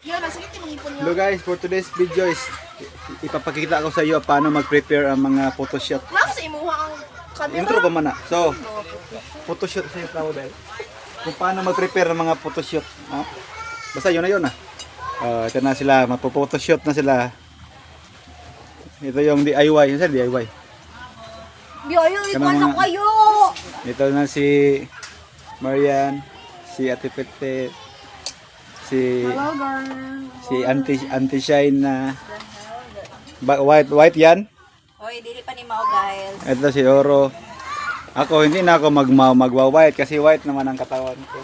Hello guys, for today's video is ipapakita ko sa iyo paano mag-prepare ang mga photoshoot. Intro pa man na. So, photoshoot sa iyo tao dahil. Kung paano mag-prepare ang mga photoshoot. Basta yun na yun ito na sila, magpo-photoshoot na sila. Ito yung DIY. Yun sa DIY. Ito na si Marian, si Ate Pete, si Auntie Shine na white yan. Hoy, dili pa ni Mao guys. Ito si Oro. Ako hindi na ako magwa-white kasi white naman ang katawan ko.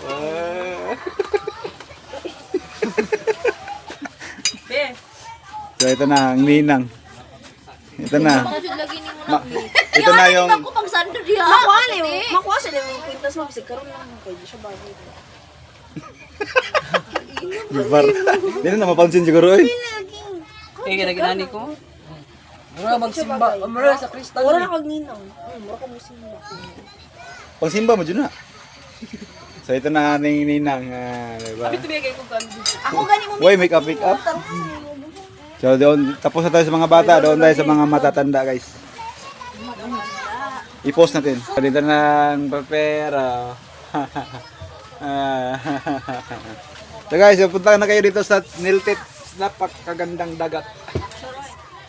So ito na ang ninang. Ito na. Ito na yung Ako magsando diha. Makuha sa yung kwintas mo kasi karon lang ko di siya bagay. bar. Hindi na mapansin siguro eh. Ginani ko. Mura magsimba, mura sa kristal. Ora na kag ninang. Mura ka musimba. Pagsimba mo dyan na. So ito na ating ninang. Diba? Ako gani mo. Uy, make up. So doon, tapos na tayo sa mga bata, doon tayo sa mga matatanda guys. I-post natin. Dito na ang papera. So guys, punta na kayo dito sa Niltit. Napakagandang dagat.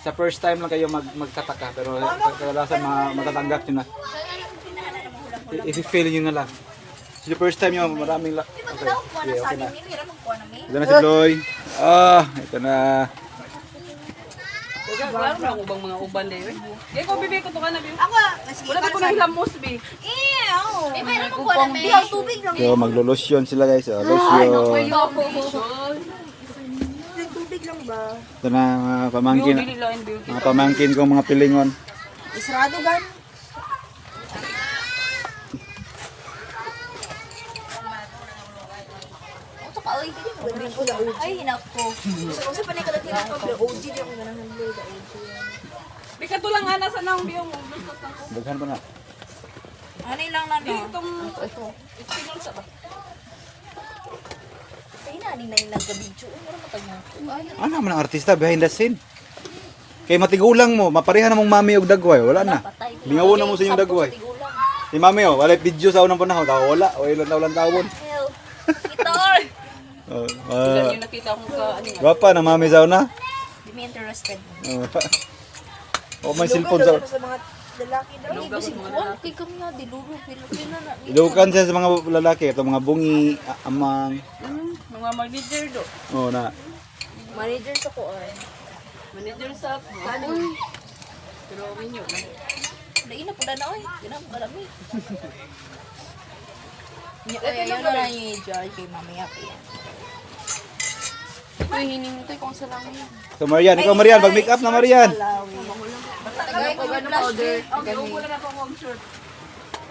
Sa first time lang kayo magtataka, pero kadalasan matatanggap nyo na. I-feel nyo na lang. So the first time nyo, maraming okay. Yeah, okay na. Ito na si Bloy. Ito na. Klaro lang ubang mga uban deh. Kaya ko bibi ko to kana bi. Ako, Wala ko nang hilamos bi. May mayroon ko kuha na may tubig lang. So maglo-lotion sila guys. Lotion. Tubig lang ba? Ito na mga pamangkin. Mga pamangkin kong mga pilingon. Isrado gan. Ay, hinako. Sa panay ka lang tinatawag na OG di ako ganahan mo da OG. Di ka tulang ana sa nang biyo mo gusto ko. Daghan pa na. Ano lang na no? Itong ispinol sa ba. Ay na ni nang nagka-video. Ano matag mo? Ano naman ang artista behind the scene? Kay matigulang mo, mapareha na mong mami og dagway, wala na. Bingawon na mo sa inyong dagway. Si mami wala video sa unang panahon, wala, wala tawon. Gitar. Ilan yung nakita ko ka ano. Gwapa na mami sa una. Di me interested. May cellphone sa mga lalaki daw. Ay, basig kuwan. Kay kami nga, diluro. Pila na. Idukan siya sa mga lalaki, ito mga bungi, amang. Mga manager do. Na. Manager sa kuwan. Manager sa ako. Pero minyo na. Dahil na po na oy. Di na mo kalami. Ayun na lang yung i-judge kay mamaya pa yan. Uy, hinimutay kong sa langit. So Marian, ikaw Marian, mag-make up na Marian. Tagay ko ba powder? Wala na pang shirt.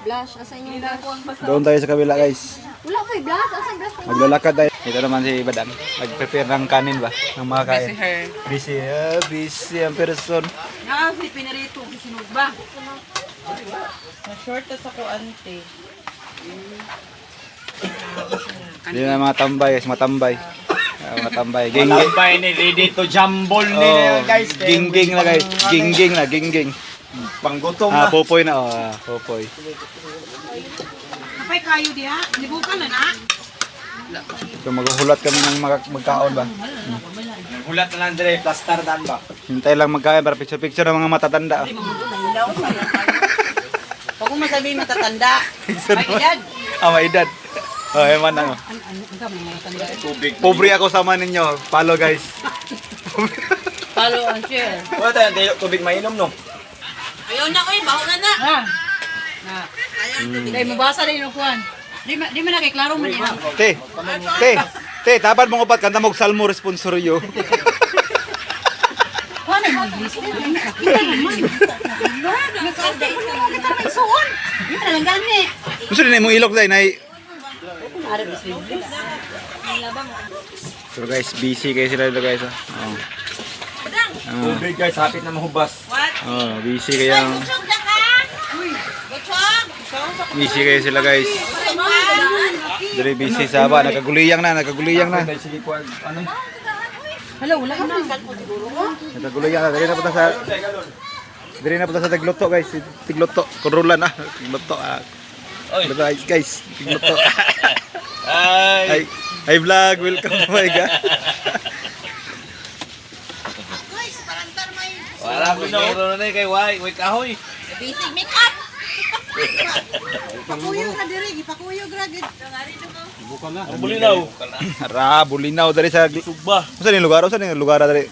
Blush. Asa yung blush? Doon tayo sa kabila guys. Wala pa yung blush. Asa yung blush? Maglalakad tayo. Ito naman si Badang. Nag-prepare ng kanin ba? Ng mga kain. Busy her. Busy. Busy ang person. Si pinarito, sinunog ba? Na-short sa ko ante. Hindi na mga tambay guys, matambay. Mga tambay. Ging-ging. Tambay ni ready to jambol ni guys. Ging-ging na guys. Ging-ging na, ging-ging. Panggutom na. Popoy na. Popoy. Kapay kayo diha? Libukan na na? So maghuhulat kami ng magkaon ba? Hulat na lang dire plaster dan ba. Hintay lang magkain para picture-picture ng mga matatanda. Huwag mo masabihin matatanda. May edad. May edad. Eman ano. Tubig. Pobre ako sama ninyo. Follow guys. Follow and share. Wala tayong tubig mainom no. Ayaw na oy. Baho na na. Dahil mabasa rin yung kuhan. Di man nakiklaro mo niya. Te, tapat mong upat kanta mong salmo responsoryo. Kuhan ay mag-list. Kita naman. Kita may suon. Di man lang gani. Gusto din mong ilok dahil na. So guys, busy kayo sila dito guys. Tubig guys, hapit na mahubas. Busy kayo. Busy kayo sila guys. Dari busy sa ba, nagaguliyang na. Sige ko ano. Hala, wala na. Nagkagulo yan. Dili na punta sa Tigluto guys. Tigluto. Kurulan ah. Tigluto ah. Guys. Tigluto. Hi. Hi vlog. Welcome to my god. Wala ko na na kay Way kahoy. Basic make-up. Bulinaw. Ara, bulinaw dari sa Sugba. Saan yung lugar? Saan yung lugar dari?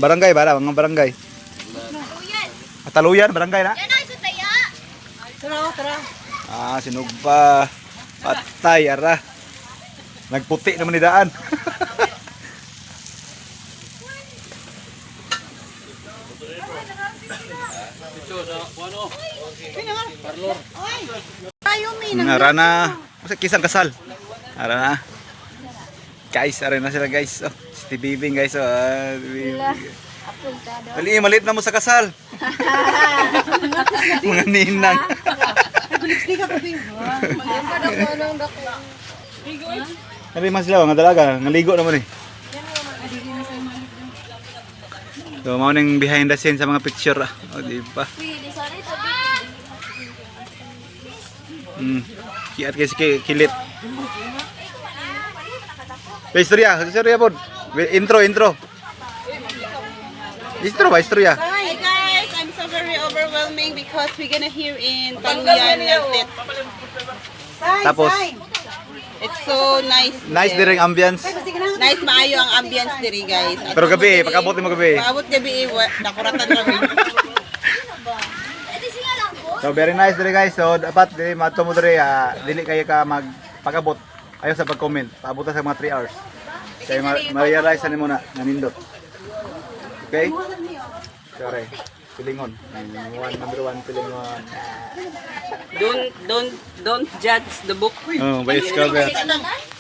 Barangay ba? Mga barangay. Taluyan, barangay na? Tara. Ah, sinugba. Patay, ara. Nagputi naman ni daan. Ara na. Masa kisang kasal. Ara na. Guys, ara na sila guys. Oh, si Bibing guys. Oh, Malit na mo sa kasal. Mga ninang. Ano mas sila, mga dalaga, ngaligo naman eh. So, mau nang behind the scenes sa mga picture ah. O, di ba? Kiat kasi kilit. Istorya po. Intro. Istorya. Hi guys, I'm so very overwhelming because we're gonna hear in Taluyan Nagtit. Tapos, It's so nice. nice din ang ambience. Nice maayo ang ambience diri guys. At Pero gabi, pagkabot mo gabi. Paabot gabi, nakuratan kami. So, very nice din guys. So, dapat dili mato mo diri, dili kayo ka magpagabot. Ayaw sa pag-comment. Paabot sa mga 3 hours. Kaya ma-realize mo na nanindot. Okay? Sorry. Pilingon. Number 1 pilingon. Don't judge the book. Oh, by its cover.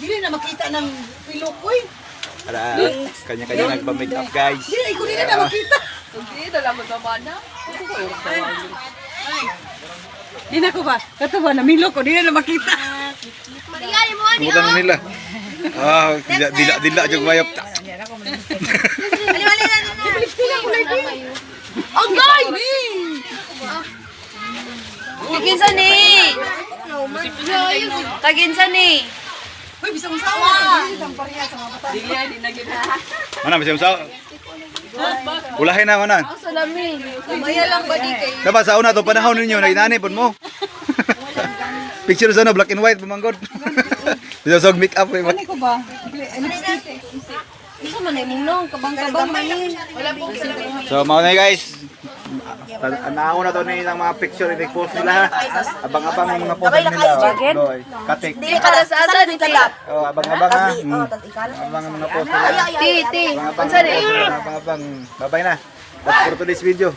Dili na makita ng pilukoy. Ara, kanya-kanya nagpa-make up guys. Dili ko dili na makita. Di na ko ba? Kato ba na milo ko dili na makita. Tumutan na nila. Ah, dila jud mayop. Agay! Taginsa ni! Taginsa ni! Hoy, bisang usawa. Mana bisa usaw? Ulahin na mana. Salamin. Maya lang ba di kay? Dapat sa una to panahon ninyo naginani pud mo. Picture sa no black and white bumanggod. Bisa sog make up eh. Ano ko ba? Isa man ay munong kabang-kabang man ni. Wala po. So mao na guys. Anaon na to ni ng mga picture i-post nila ha. Abang-abang ang mga post nila. Doy. Katik. Dili ka na sa asa di kaya. Oh, abang-abang ha. Abang ang mga post nila. Titi. Abang-abang. Bye-bye na. That's for today's video.